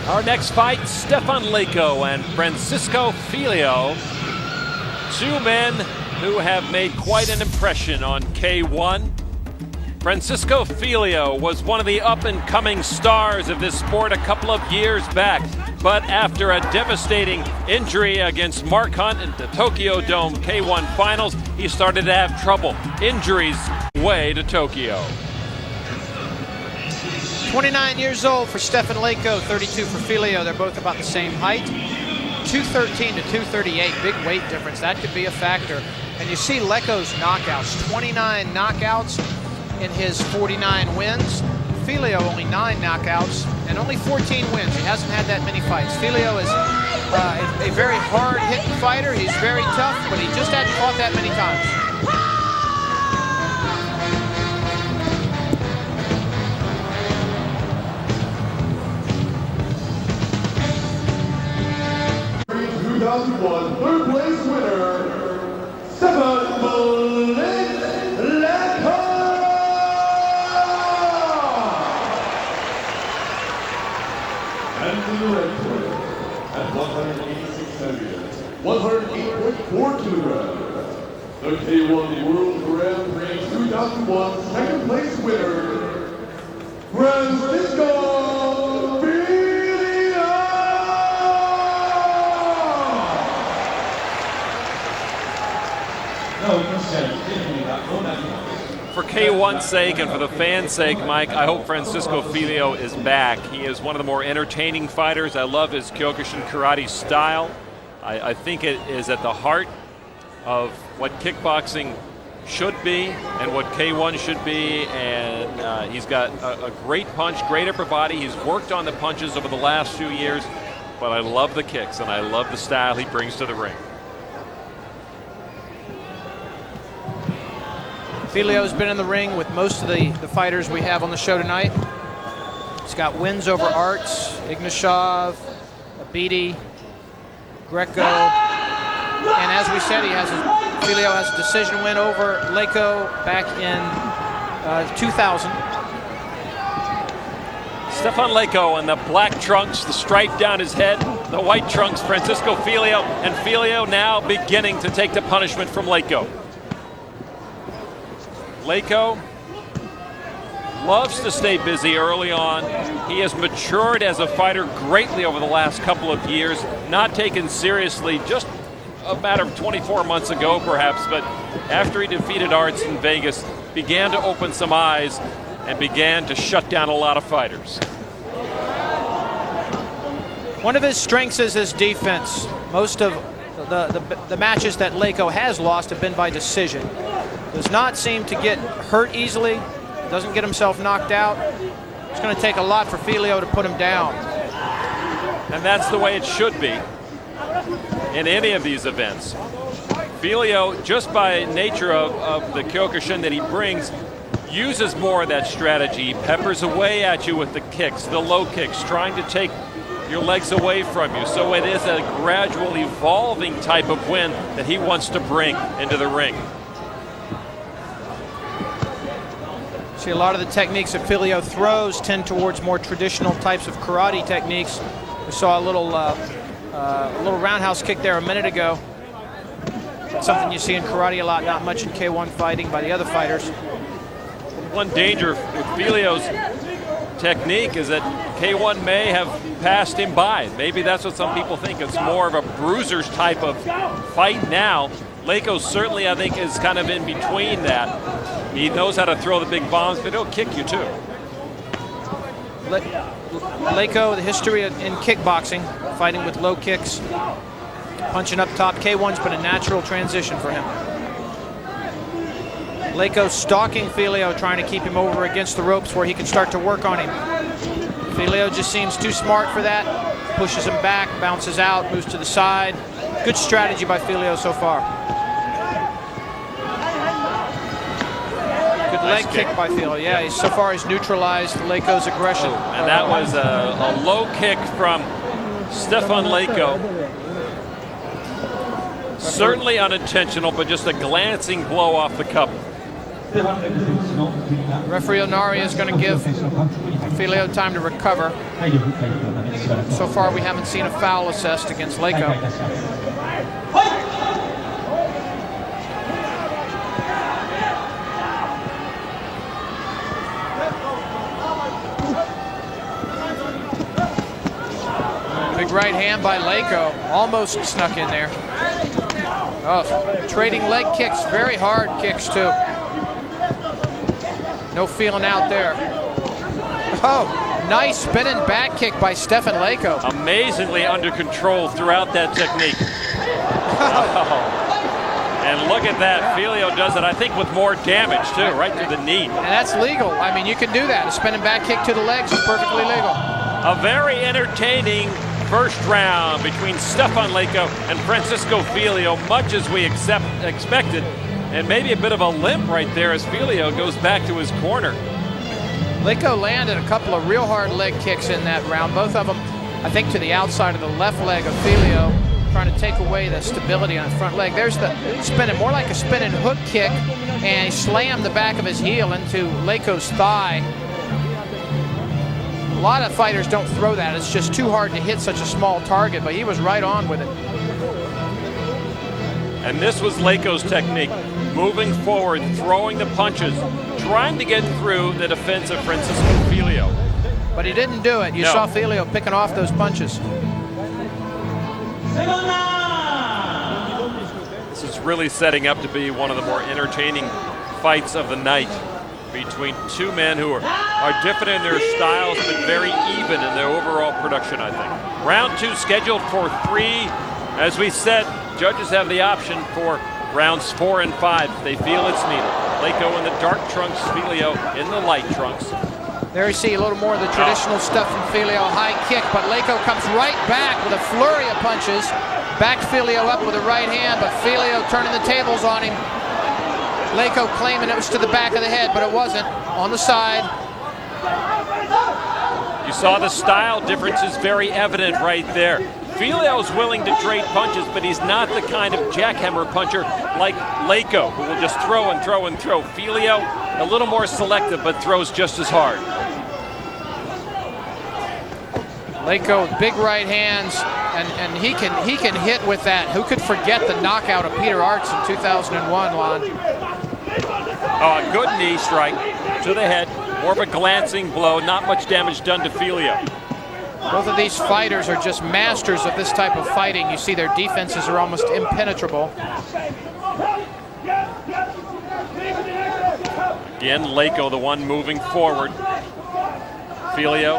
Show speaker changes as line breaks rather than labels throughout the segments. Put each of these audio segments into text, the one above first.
Our next fight, Stefan Leko and Francisco Filho. Two men who have made quite an impression on K1. Francisco Filho was one of the up-and-coming stars of this sport a couple of years back, but after a devastating injury against Mark Hunt in the Tokyo Dome K1 finals, he started to have trouble. Injuries way to Tokyo.
29 years old for Stefan Leko, 32 for Filho. They're both about the same height. 213 to 238, big weight difference. That could be a factor. And you see Leko's knockouts, 29 knockouts in his 49 wins. Filho only 9 knockouts and only 14 wins. He hasn't had that many fights. Filho is a very hard-hitting fighter. He's very tough, but he just hadn't fought that many times.
Third place winner, Stefan Leko. And in the red corner, at 186 centimeters, 108.4 kilograms, the K1 World Grand Prix 2001 second place winner, Francisco.
For K1's sake and for the fans' sake, Mike, I hope Francisco Filho is back. He is one of the more entertaining fighters. I love his Kyokushin karate style. I think it is at the heart of what kickboxing should be and what K1 should be. And he's got a great punch, great upper body. He's worked on the punches over the last few years, but I love the kicks and I love the style he brings to the ring.
Filho's been in the ring with most of the fighters we have on the show tonight. He's got wins over Arts, Ignashov, Abidi, Greco, and as we said, Filho has a decision win over Leko back in 2000.
Stefan Leko in the black trunks, the stripe down his head, the white trunks, Francisco Filho, and Filho now beginning to take the punishment from Leko. Leko loves to stay busy early on. He has matured as a fighter greatly over the last couple of years, not taken seriously just a matter of 24 months ago perhaps, but after he defeated Arts in Vegas, began to open some eyes and began to shut down a lot of fighters.
One of his strengths is his defense. Most of the matches that Leko has lost have been by decision. Does not seem to get hurt easily, doesn't get himself knocked out. It's going to take a lot for Filho to put him down.
And that's the way it should be in any of these events. Filho, just by nature of the Kyokushin that he brings, uses more of that strategy. He peppers away at you with the kicks, the low kicks, trying to take your legs away from you. So it is a gradual evolving type of win that he wants to bring into the ring.
See, a lot of the techniques that Filho throws tend towards more traditional types of karate techniques. We saw a little roundhouse kick there a minute ago. That's something you see in karate a lot, not much in K1 fighting by the other fighters.
One danger with Filho's technique is that K1 may have passed him by. Maybe that's what some people think. It's more of a bruiser's type of fight now. Leko certainly, I think, is kind of in between that. He knows how to throw the big bombs, but he'll kick you too.
Leko, the history in kickboxing, fighting with low kicks, punching up top. K1's been a natural transition for him. Leko stalking Filho, trying to keep him over against the ropes where he can start to work on him. Filho just seems too smart for that. Pushes him back, bounces out, moves to the side. Good strategy by Filho so far. Good leg kick by Filho. Yeah, so far he's neutralized Leko's aggression.
And that was a low kick from Stefan Leko. Certainly unintentional, but just a glancing blow off the cup.
Referee Onari is going to give Filho time to recover. So far, we haven't seen a foul assessed against Leko. Big right hand by Leko, almost snuck in there. Oh, trading leg kicks, very hard kicks too. No feeling out there. Oh, nice spinning back kick by Stefan Leko.
Amazingly under control throughout that technique. Oh. And look at that, Filho does it, I think, with more damage too, right to the knee.
And that's legal. I mean, you can do that. A spinning back kick to the legs is perfectly legal.
A very entertaining first round between Stefan Leko and Francisco Filho, much as we expected, and maybe a bit of a limp right there as Filho goes back to his corner.
Leko landed a couple of real hard leg kicks in that round, both of them, I think, to the outside of the left leg of Filho, trying to take away the stability on the front leg. There's the spinning, more like a spinning hook kick, and he slammed the back of his heel into Leko's thigh. A lot of fighters don't throw that. It's just too hard to hit such a small target, but he was right on with it.
And this was Leko's technique, moving forward, throwing the punches, trying to get through the defense of Francisco Filho.
But he didn't do it. You saw Filho picking off those punches.
This is really setting up to be one of the more entertaining fights of the night between two men who are different in their styles, but very even in their overall production, I think. Round 2 scheduled for 3. As we said, judges have the option for rounds 4 and 5 if they feel it's needed. Leko in the dark trunks, Filho in the light trunks.
There you see a little more of the traditional stuff from Filho, high kick, but Leko comes right back with a flurry of punches. Backed Filho up with a right hand, but Filho turning the tables on him. Leko claiming it was to the back of the head, but it wasn't. On the side.
You saw the style difference is very evident right there. Filho's willing to trade punches, but he's not the kind of jackhammer puncher like Leko, who will just throw and throw and throw. Filho, a little more selective, but throws just as hard.
Leko, big right hands, and he can hit with that. Who could forget the knockout of Peter Arts in 2001, Lon?
Oh, a good knee strike to the head. More of a glancing blow, not much damage done to Filho.
Both of these fighters are just masters of this type of fighting. You see their defenses are almost impenetrable.
Again, Leko, the one moving forward. Filho,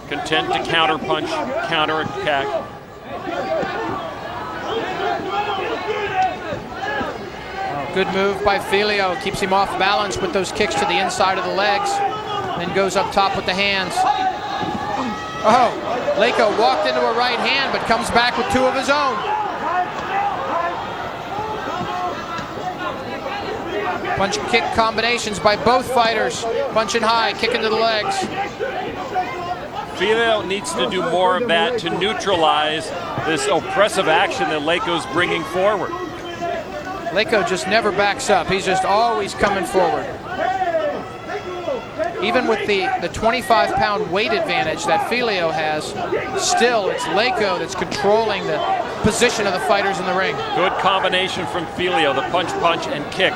content to counter-punch, counter-attack.
Good move by Filho. Keeps him off balance with those kicks to the inside of the legs. Then goes up top with the hands. Oh, Leko walked into a right hand, but comes back with 2 of his own. Punch-kick combinations by both fighters. Punching high, kicking to the legs.
Filho needs to do more of that to neutralize this oppressive action that Leko's bringing forward.
Leko just never backs up. He's just always coming forward. Even with the 25-pound weight advantage that Filho has, still it's Leko that's controlling the position of the fighters in the ring.
Good combination from Filho, the punch, and kick.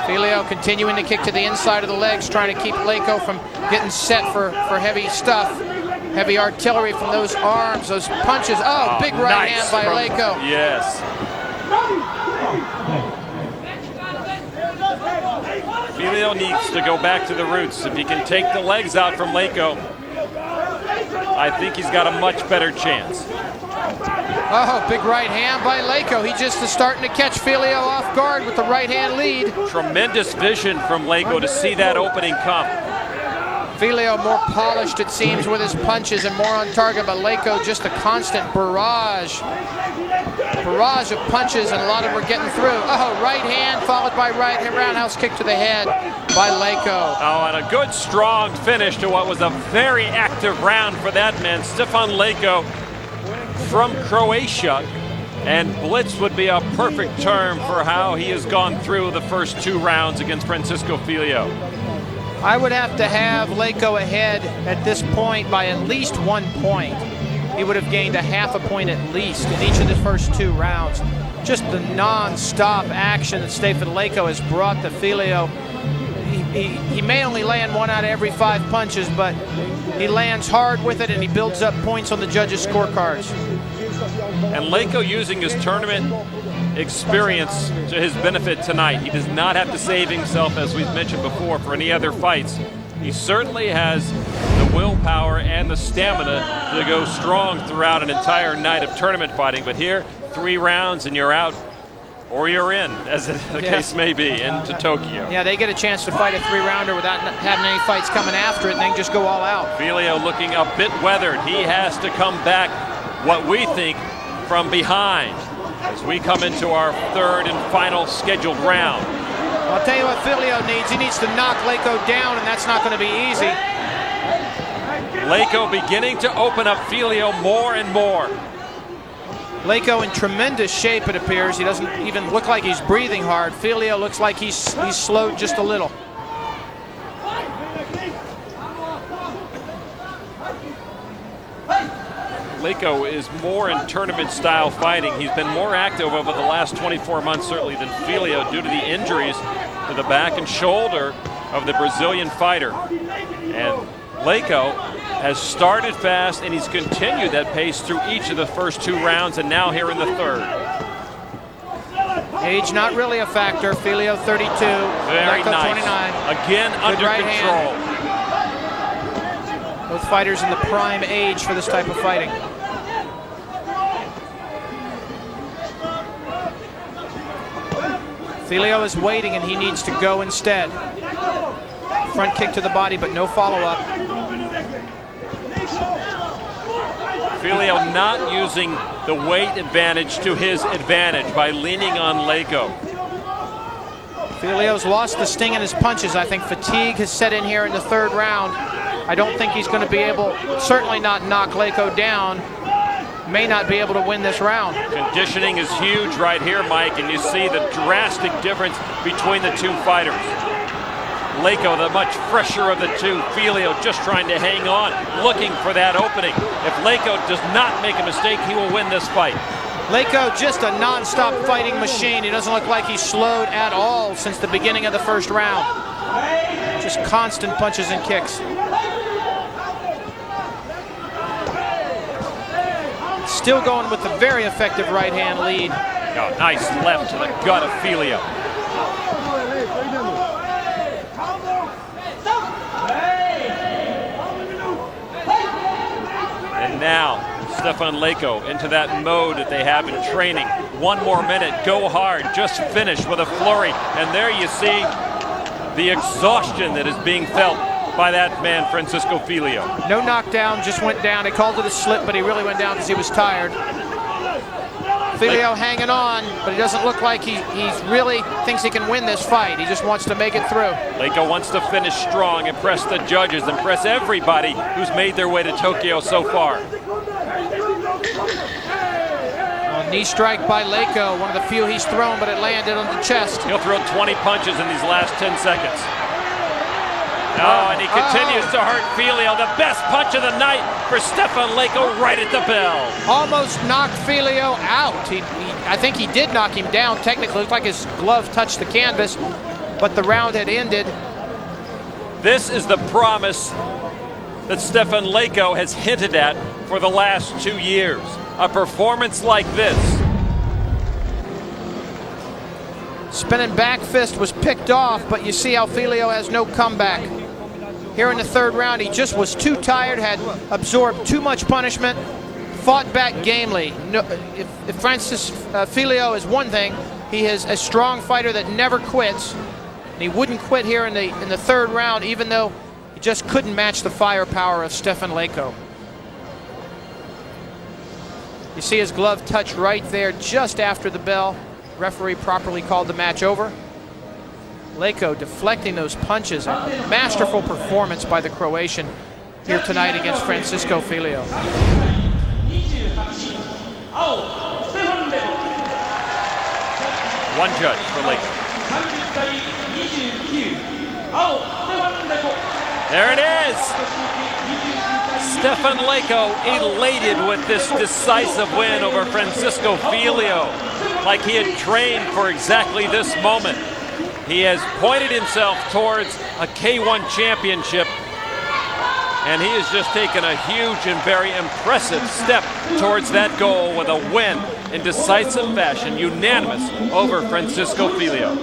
Filho continuing to kick to the inside of the legs, trying to keep Leko from getting set for heavy stuff. Heavy artillery from those arms, those punches. Oh, big right hand by Leko.
Yes. Filho needs to go back to the roots. If he can take the legs out from Leko, I think he's got a much better chance.
Oh, big right hand by Leko. He just is starting to catch Filho off guard with the right hand lead.
Tremendous vision from Leko to see that opening come.
Filho more polished, it seems, with his punches and more on target, but Leko just a constant barrage of punches, and a lot of them are getting through. Oh, right hand followed by right roundhouse kick to the head by Leko.
Oh, and a good strong finish to what was a very active round for that man, Stefan Leko from Croatia. And blitz would be a perfect term for how he has gone through the first 2 rounds against Francisco Filho.
I would have to have Leko ahead at this point by at least 1 point. He would have gained a half a point at least in each of the first 2 rounds. Just the non-stop action that Stefan Leko has brought to Filho. He may only land 1 out of every 5 punches, but he lands hard with it and he builds up points on the judges' scorecards.
And Leko using his tournament experience to his benefit tonight. He does not have to save himself, as we've mentioned before, for any other fights. He certainly has the willpower and the stamina to go strong throughout an entire night of tournament fighting. But here, 3 rounds and you're out, or you're in, as the case may be, into Tokyo.
Yeah, they get a chance to fight a 3-rounder without having any fights coming after it and then just go all out.
Filho looking a bit weathered. He has to come back, what we think, from behind as we come into our 3rd and final scheduled round.
I'll tell you what Filho needs. He needs to knock Leko down, and that's not going to be easy.
Leko beginning to open up Filho more and more.
Leko in tremendous shape, it appears. He doesn't even look like he's breathing hard. Filho looks like he's slowed just a little.
Leko is more in tournament-style fighting. He's been more active over the last 24 months, certainly, than Filho due to the injuries to the back and shoulder of the Brazilian fighter. And Leko has started fast, and he's continued that pace through each of the first 2 rounds, and now here in the 3rd.
Age not really a factor. Filho 32,
Very
Leko
nice.
29.
Again,
Good
under
right
control.
hand. Both fighters in the prime age for this type of fighting. Filho is waiting and he needs to go instead. Front kick to the body, but no follow-up.
Filho not using the weight advantage to his advantage by leaning on Leko.
Filho's lost the sting in his punches. I think fatigue has set in here in the 3rd round. I don't think he's going to be able, certainly not knock Leko down, may not be able to win this round.
Conditioning is huge right here, Mike, and you see the drastic difference between the 2 fighters. Leko, the much fresher of the 2, Filho just trying to hang on, looking for that opening. If Leko does not make a mistake, he will win this fight.
Leko just a non-stop fighting machine. He doesn't look like he's slowed at all since the beginning of the 1st round. Just constant punches and kicks. Still going with the very effective right hand lead.
Oh, nice left to the gut of Filho. And now, Stefan Leko into that mode that they have in training. 1 more minute, go hard, just finish with a flurry. And there you see the exhaustion that is being felt by that man, Francisco Filho.
No knockdown, just went down. They called it a slip, but he really went down because he was tired. Filho hanging on, but it doesn't look like he really thinks he can win this fight. He just wants to make it through.
Leko wants to finish strong, impress the judges, impress everybody who's made their way to Tokyo so far.
Knee strike by Leko, one of the few he's thrown, but it landed on the chest.
He'll throw 20 punches in these last 10 seconds. Oh, and he continues to hurt Filho. The best punch of the night for Stefan Leko right at the bell.
Almost knocked Filho out. I think he did knock him down. Technically, it looked like his glove touched the canvas, but the round had ended.
This is the promise that Stefan Leko has hinted at for the last 2 years. A performance like this.
Spinning back fist was picked off, but you see how Filho has no comeback. Here in the 3rd round, he just was too tired, had absorbed too much punishment, fought back gamely. No, if Francis Filho is one thing, he is a strong fighter that never quits. And he wouldn't quit here in the 3rd round, even though he just couldn't match the firepower of Stefan Leko. You see his glove touch right there just after the bell. Referee properly called the match over. Leko deflecting those punches. A masterful performance by the Croatian here tonight against Francisco Filho.
One judge for Leko. There it is. Stefan Leko elated with this decisive win over Francisco Filho, like he had trained for exactly this moment. He has pointed himself towards a K1 championship, and he has just taken a huge and very impressive step towards that goal with a win in decisive fashion, unanimous over Francisco Filho.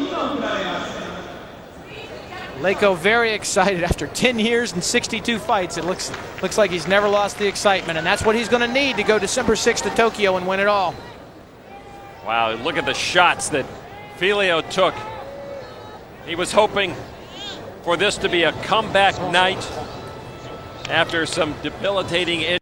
Leko very excited after 10 years and 62 fights. It looks like he's never lost the excitement, and that's what he's going to need to go December 6th to Tokyo and win it all.
Wow, look at the shots that Filho took. He was hoping for this to be a comeback night after some debilitating injuries.